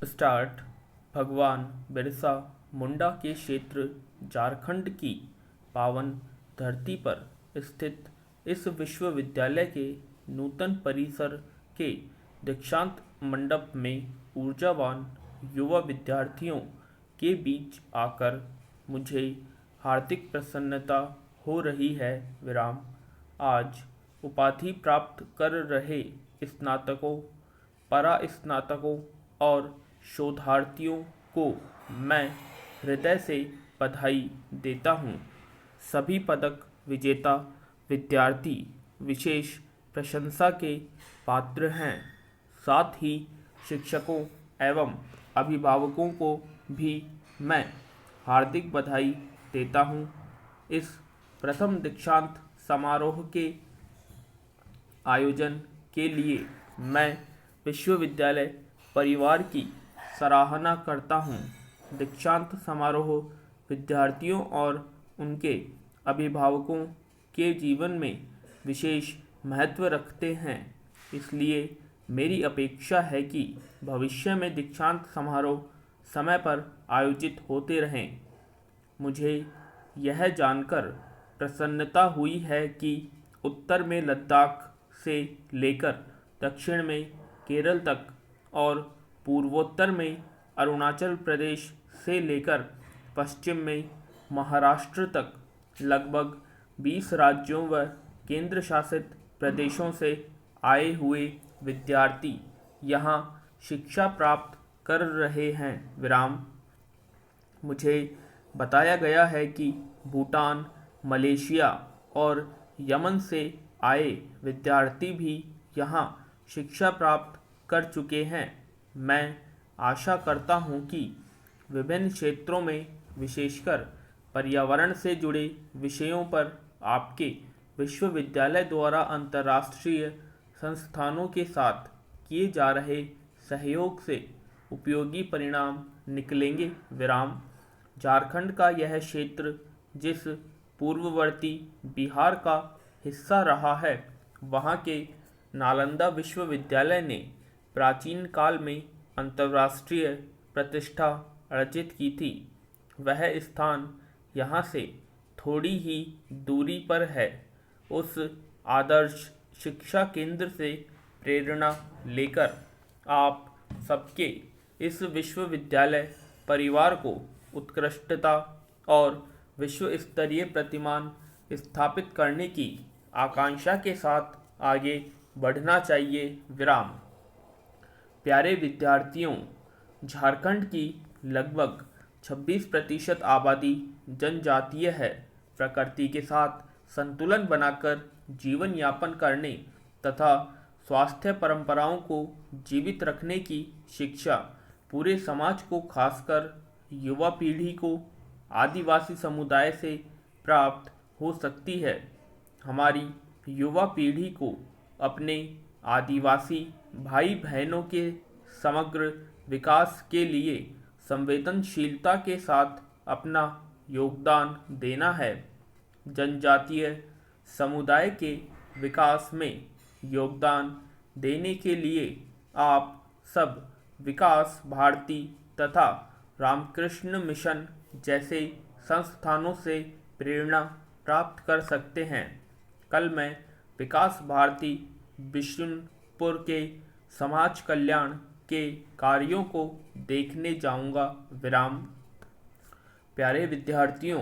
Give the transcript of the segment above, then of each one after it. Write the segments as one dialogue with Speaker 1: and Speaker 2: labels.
Speaker 1: Start. भगवान बिरसा मुंडा के क्षेत्र झारखंड की पावन धरती पर स्थित इस विश्वविद्यालय के नूतन परिसर के दीक्षांत मंडप में ऊर्जावान युवा विद्यार्थियों के बीच आकर मुझे हार्दिक प्रसन्नता हो रही है। विराम। आज उपाधि प्राप्त कर रहे स्नातकों, परा स्नातकों और शोधार्थियों को मैं हृदय से बधाई देता हूँ। सभी पदक विजेता विद्यार्थी विशेष प्रशंसा के पात्र हैं। साथ ही शिक्षकों एवं अभिभावकों को भी मैं हार्दिक बधाई देता हूँ। इस प्रथम दीक्षांत समारोह के आयोजन के लिए मैं विश्वविद्यालय परिवार की सराहना करता हूँ। दीक्षांत समारोह विद्यार्थियों और उनके अभिभावकों के जीवन में विशेष महत्व रखते हैं, इसलिए मेरी अपेक्षा है कि भविष्य में दीक्षांत समारोह समय पर आयोजित होते रहें। मुझे यह जानकर प्रसन्नता हुई है कि उत्तर में लद्दाख से लेकर दक्षिण में केरल तक और पूर्वोत्तर में अरुणाचल प्रदेश से लेकर पश्चिम में महाराष्ट्र तक लगभग 20 राज्यों व केंद्र शासित प्रदेशों से आए हुए विद्यार्थी यहाँ शिक्षा प्राप्त कर रहे हैं। विराम। मुझे बताया गया है कि भूटान, मलेशिया और यमन से आए विद्यार्थी भी यहाँ शिक्षा प्राप्त कर चुके हैं। मैं आशा करता हूँ कि विभिन्न क्षेत्रों में विशेषकर पर्यावरण से जुड़े विषयों पर आपके विश्वविद्यालय द्वारा अंतर्राष्ट्रीय संस्थानों के साथ किए जा रहे सहयोग से उपयोगी परिणाम निकलेंगे। विराम। झारखंड का यह क्षेत्र जिस पूर्ववर्ती बिहार का हिस्सा रहा है, वहाँ के नालंदा विश्वविद्यालय ने प्राचीन काल में अंतर्राष्ट्रीय प्रतिष्ठा अर्जित की थी। वह स्थान यहाँ से थोड़ी ही दूरी पर है। उस आदर्श शिक्षा केंद्र से प्रेरणा लेकर आप सबके इस विश्वविद्यालय परिवार को उत्कृष्टता और विश्व स्तरीय प्रतिमान स्थापित करने की आकांक्षा के साथ आगे बढ़ना चाहिए। विराम। प्यारे विद्यार्थियों, झारखंड की लगभग 26% आबादी जनजातीय है। प्रकृति के साथ संतुलन बनाकर जीवन यापन करने तथा स्वास्थ्य परंपराओं को जीवित रखने की शिक्षा पूरे समाज को, खासकर युवा पीढ़ी को आदिवासी समुदाय से प्राप्त हो सकती है। हमारी युवा पीढ़ी को अपने आदिवासी भाई बहनों के समग्र विकास के लिए संवेदनशीलता के साथ अपना योगदान देना है। जनजातीय समुदाय के विकास में योगदान देने के लिए आप सब विकास भारती तथा रामकृष्ण मिशन जैसे संस्थानों से प्रेरणा प्राप्त कर सकते हैं। कल मैं विकास भारती बिशुनपुर के समाज कल्याण के कार्यों को देखने जाऊंगा। विराम। प्यारे विद्यार्थियों,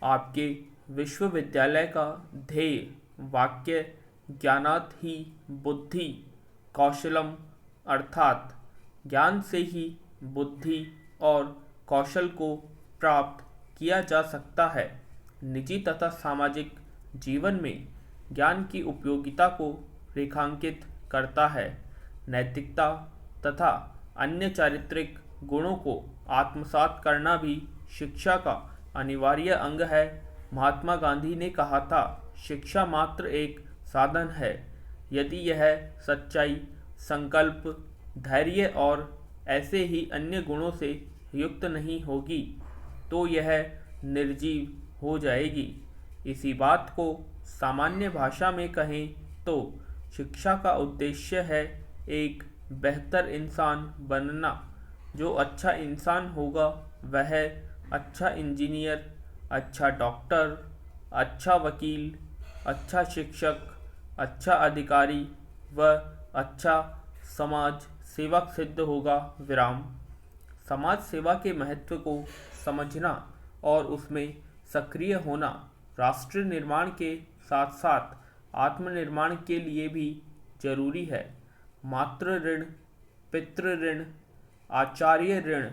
Speaker 1: आपके विश्वविद्यालय का ध्येय वाक्य ज्ञानात् ही बुद्धि कौशलम अर्थात ज्ञान से ही बुद्धि और कौशल को प्राप्त किया जा सकता है। निजी तथा सामाजिक जीवन में ज्ञान की उपयोगिता को रेखांकित करता है। नैतिकता तथा अन्य चारित्रिक गुणों को आत्मसात करना भी शिक्षा का अनिवार्य अंग है। महात्मा गांधी ने कहा था, शिक्षा मात्र एक साधन है। यदि यह सच्चाई, संकल्प, धैर्य और ऐसे ही अन्य गुणों से युक्त नहीं होगी तो यह निर्जीव हो जाएगी। इसी बात को सामान्य भाषा में कहें तो शिक्षा का उद्देश्य है एक बेहतर इंसान बनना जो अच्छा इंसान होगा वह अच्छा इंजीनियर, अच्छा डॉक्टर, अच्छा वकील, अच्छा शिक्षक, अच्छा अधिकारी व अच्छा समाज सेवक सिद्ध होगा। विराम। समाज सेवा के महत्व को समझना और उसमें सक्रिय होना राष्ट्र निर्माण के साथ साथ आत्मनिर्माण के लिए भी जरूरी है। मातृ ऋण, पितृ ऋण, आचार्य ऋण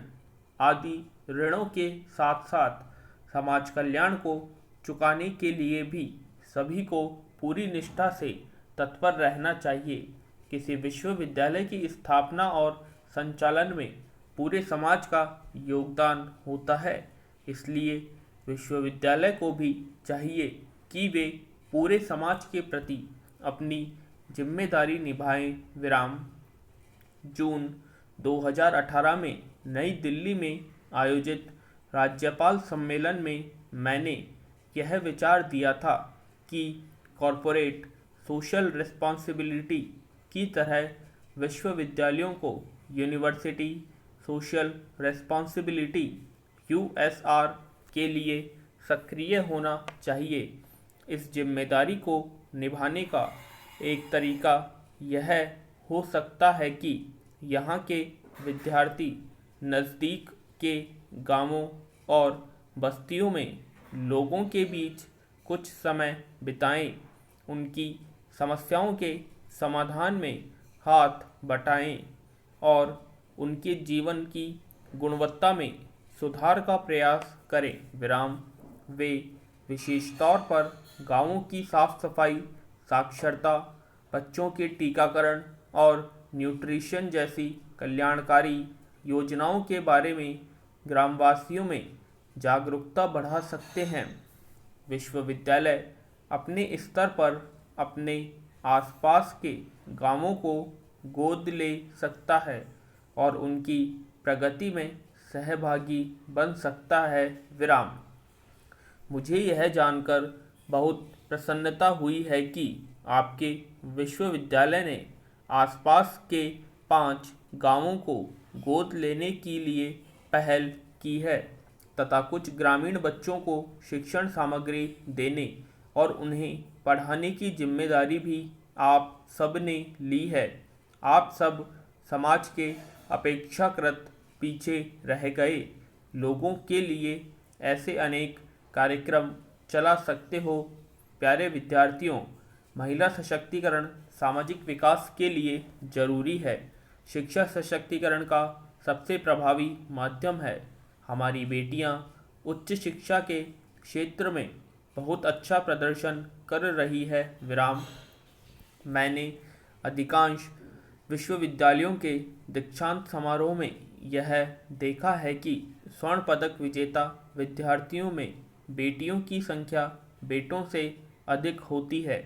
Speaker 1: आदि ऋणों के साथ साथ समाज कल्याण को चुकाने के लिए भी सभी को पूरी निष्ठा से तत्पर रहना चाहिए। किसी विश्वविद्यालय की स्थापना और संचालन में पूरे समाज का योगदान होता है, इसलिए विश्वविद्यालय को भी चाहिए कि वे पूरे समाज के प्रति अपनी जिम्मेदारी निभाएं। विराम। जून 2018 में नई दिल्ली में आयोजित राज्यपाल सम्मेलन में मैंने यह विचार दिया था कि कॉरपोरेट सोशल रिस्पॉन्सिबिलिटी की तरह विश्वविद्यालयों को यूनिवर्सिटी सोशल रिस्पॉन्सिबिलिटी यूएसआर के लिए सक्रिय होना चाहिए। इस जिम्मेदारी को निभाने का एक तरीका यह हो सकता है कि यहाँ के विद्यार्थी नज़दीक के गांवों और बस्तियों में लोगों के बीच कुछ समय बिताएं, उनकी समस्याओं के समाधान में हाथ बटाएं और उनके जीवन की गुणवत्ता में सुधार का प्रयास करें। विराम। वे विशेष तौर पर गांवों की साफ सफाई, साक्षरता, बच्चों के टीकाकरण और न्यूट्रिशन जैसी कल्याणकारी योजनाओं के बारे में ग्रामवासियों में जागरूकता बढ़ा सकते हैं। विश्वविद्यालय अपने स्तर पर अपने आसपास के गांवों को गोद ले सकता है और उनकी प्रगति में सहभागी बन सकता है। विराम। मुझे यह जानकर बहुत प्रसन्नता हुई है कि आपके विश्वविद्यालय ने आसपास के 5 गांवों को गोद लेने के लिए पहल की है तथा कुछ ग्रामीण बच्चों को शिक्षण सामग्री देने और उन्हें पढ़ाने की जिम्मेदारी भी आप सब ने ली है। आप सब समाज के अपेक्षाकृत पीछे रह गए लोगों के लिए ऐसे अनेक कार्यक्रम चला सकते हो। प्यारे विद्यार्थियों, महिला सशक्तिकरण सामाजिक विकास के लिए जरूरी है। शिक्षा सशक्तिकरण का सबसे प्रभावी माध्यम है। हमारी बेटियां उच्च शिक्षा के क्षेत्र में बहुत अच्छा प्रदर्शन कर रही है। विराम। मैंने अधिकांश विश्वविद्यालयों के दीक्षांत समारोह में यह देखा है कि स्वर्ण पदक विजेता विद्यार्थियों में बेटियों की संख्या बेटों से अधिक होती है।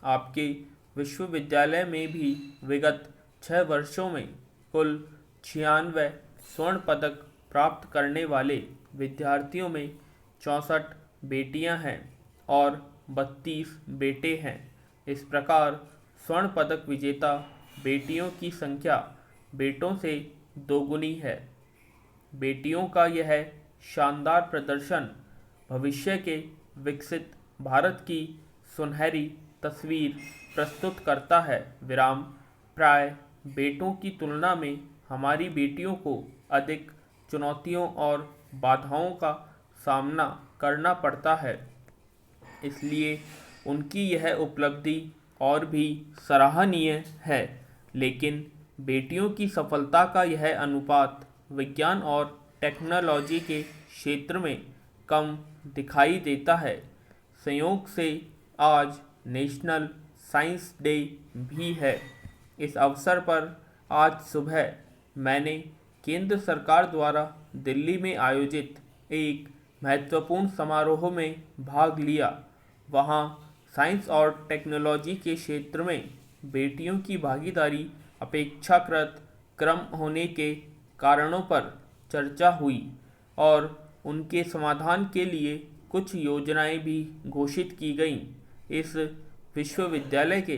Speaker 1: आपके विश्वविद्यालय में भी विगत 6 वर्षों में कुल 96 स्वर्ण पदक प्राप्त करने वाले विद्यार्थियों में 64 बेटियां हैं और 32 बेटे हैं। इस प्रकार स्वर्ण पदक विजेता बेटियों की संख्या बेटों से दोगुनी है। बेटियों का यह शानदार प्रदर्शन भविष्य के विकसित भारत की सुनहरी तस्वीर प्रस्तुत करता है। विराम। प्राय बेटों की तुलना में हमारी बेटियों को अधिक चुनौतियों और बाधाओं का सामना करना पड़ता है, इसलिए उनकी यह उपलब्धि और भी सराहनीय है। लेकिन बेटियों की सफलता का यह अनुपात विज्ञान और टेक्नोलॉजी के क्षेत्र में कम दिखाई देता है। संयोग से आज नेशनल साइंस डे भी है। इस अवसर पर आज सुबह मैंने केंद्र सरकार द्वारा दिल्ली में आयोजित एक महत्वपूर्ण समारोह में भाग लिया। वहाँ साइंस और टेक्नोलॉजी के क्षेत्र में बेटियों की भागीदारी अपेक्षाकृत कम होने के कारणों पर चर्चा हुई और उनके समाधान के लिए कुछ योजनाएं भी घोषित की गईं। इस विश्वविद्यालय के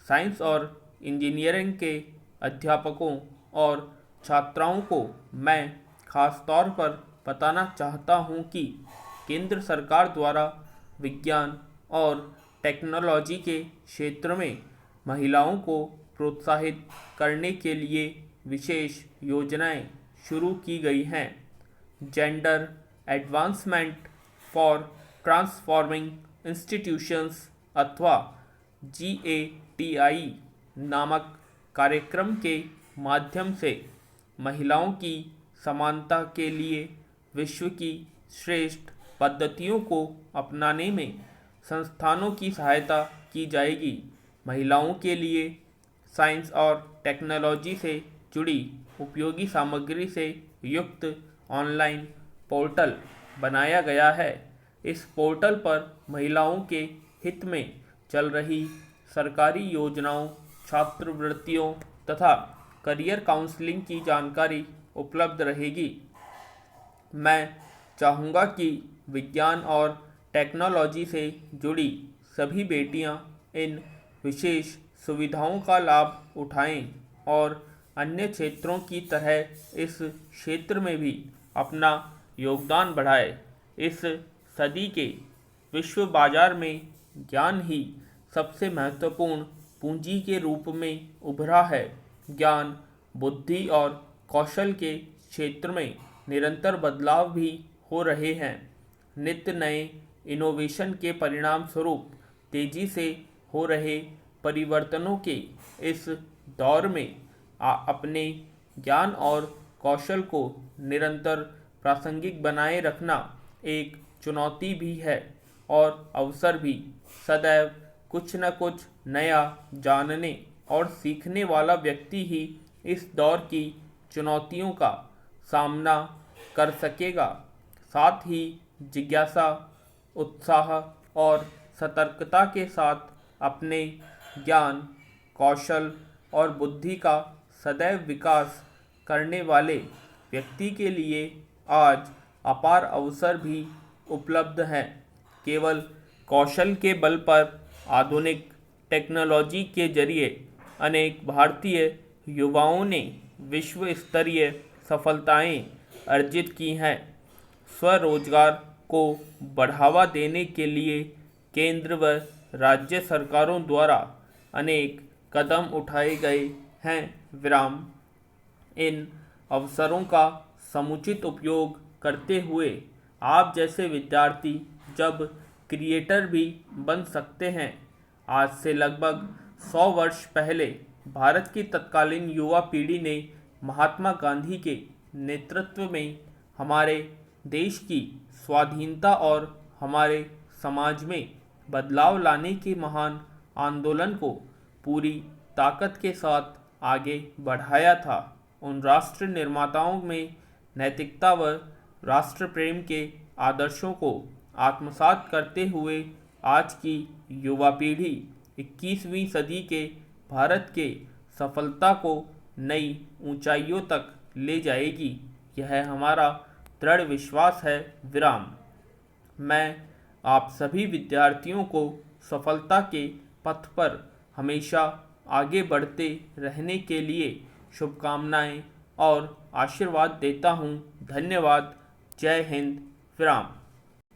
Speaker 1: साइंस और इंजीनियरिंग के अध्यापकों और छात्राओं को मैं खास तौर पर बताना चाहता हूँ कि केंद्र सरकार द्वारा विज्ञान और टेक्नोलॉजी के क्षेत्र में महिलाओं को प्रोत्साहित करने के लिए विशेष योजनाएं शुरू की गई हैं। Gender advancement for transforming institutions अथवा GATI नामक कार्यक्रम के माध्यम से महिलाओं की समानता के लिए विश्व की श्रेष्ठ पद्धतियों को अपनाने में संस्थानों की सहायता की जाएगी। महिलाओं के लिए साइंस और टेक्नोलॉजी से जुड़ी उपयोगी सामग्री से युक्त ऑनलाइन पोर्टल बनाया गया है। इस पोर्टल पर महिलाओं के हित में चल रही सरकारी योजनाओं, छात्रवृत्तियों तथा करियर काउंसलिंग की जानकारी उपलब्ध रहेगी। मैं चाहूँगा कि विज्ञान और टेक्नोलॉजी से जुड़ी सभी बेटियां इन विशेष सुविधाओं का लाभ उठाएं और अन्य क्षेत्रों की तरह इस क्षेत्र में भी अपना योगदान बढ़ाएं। इस सदी के विश्व बाजार में ज्ञान ही सबसे महत्वपूर्ण पूंजी के रूप में उभरा है। ज्ञान, बुद्धि और कौशल के क्षेत्र में निरंतर बदलाव भी हो रहे हैं। नित्य नए इनोवेशन के परिणाम स्वरूप तेजी से हो रहे परिवर्तनों के इस दौर में अपने ज्ञान और कौशल को निरंतर प्रासंगिक बनाए रखना एक चुनौती भी है और अवसर भी। सदैव कुछ न कुछ नया जानने और सीखने वाला व्यक्ति ही इस दौर की चुनौतियों का सामना कर सकेगा। साथ ही जिज्ञासा, उत्साह और सतर्कता के साथ अपने ज्ञान, कौशल और बुद्धि का सदैव विकास करने वाले व्यक्ति के लिए आज अपार अवसर भी उपलब्ध हैं। केवल कौशल के बल पर आधुनिक टेक्नोलॉजी के जरिए अनेक भारतीय युवाओं ने विश्व स्तरीय सफलताएं अर्जित की हैं। स्वरोजगार को बढ़ावा देने के लिए केंद्र व राज्य सरकारों द्वारा अनेक कदम उठाए गए हैं। विराम। इन अवसरों का समुचित उपयोग करते हुए आप जैसे विद्यार्थी जब क्रिएटर भी बन सकते हैं। आज से लगभग 100 वर्ष पहले भारत की तत्कालीन युवा पीढ़ी ने महात्मा गांधी के नेतृत्व में हमारे देश की स्वाधीनता और हमारे समाज में बदलाव लाने के महान आंदोलन को पूरी ताकत के साथ आगे बढ़ाया था। उन राष्ट्र निर्माताओं में नैतिकता व राष्ट्र प्रेम के आदर्शों को आत्मसात करते हुए आज की युवा पीढ़ी 21वीं सदी के भारत के सफलता को नई ऊंचाइयों तक ले जाएगी। यह हमारा दृढ़ विश्वास है। विराम। मैं आप सभी विद्यार्थियों को सफलता के पथ पर हमेशा आगे बढ़ते रहने के लिए शुभकामनाएं और आशीर्वाद देता हूं। धन्यवाद। जय हिंद। विराम।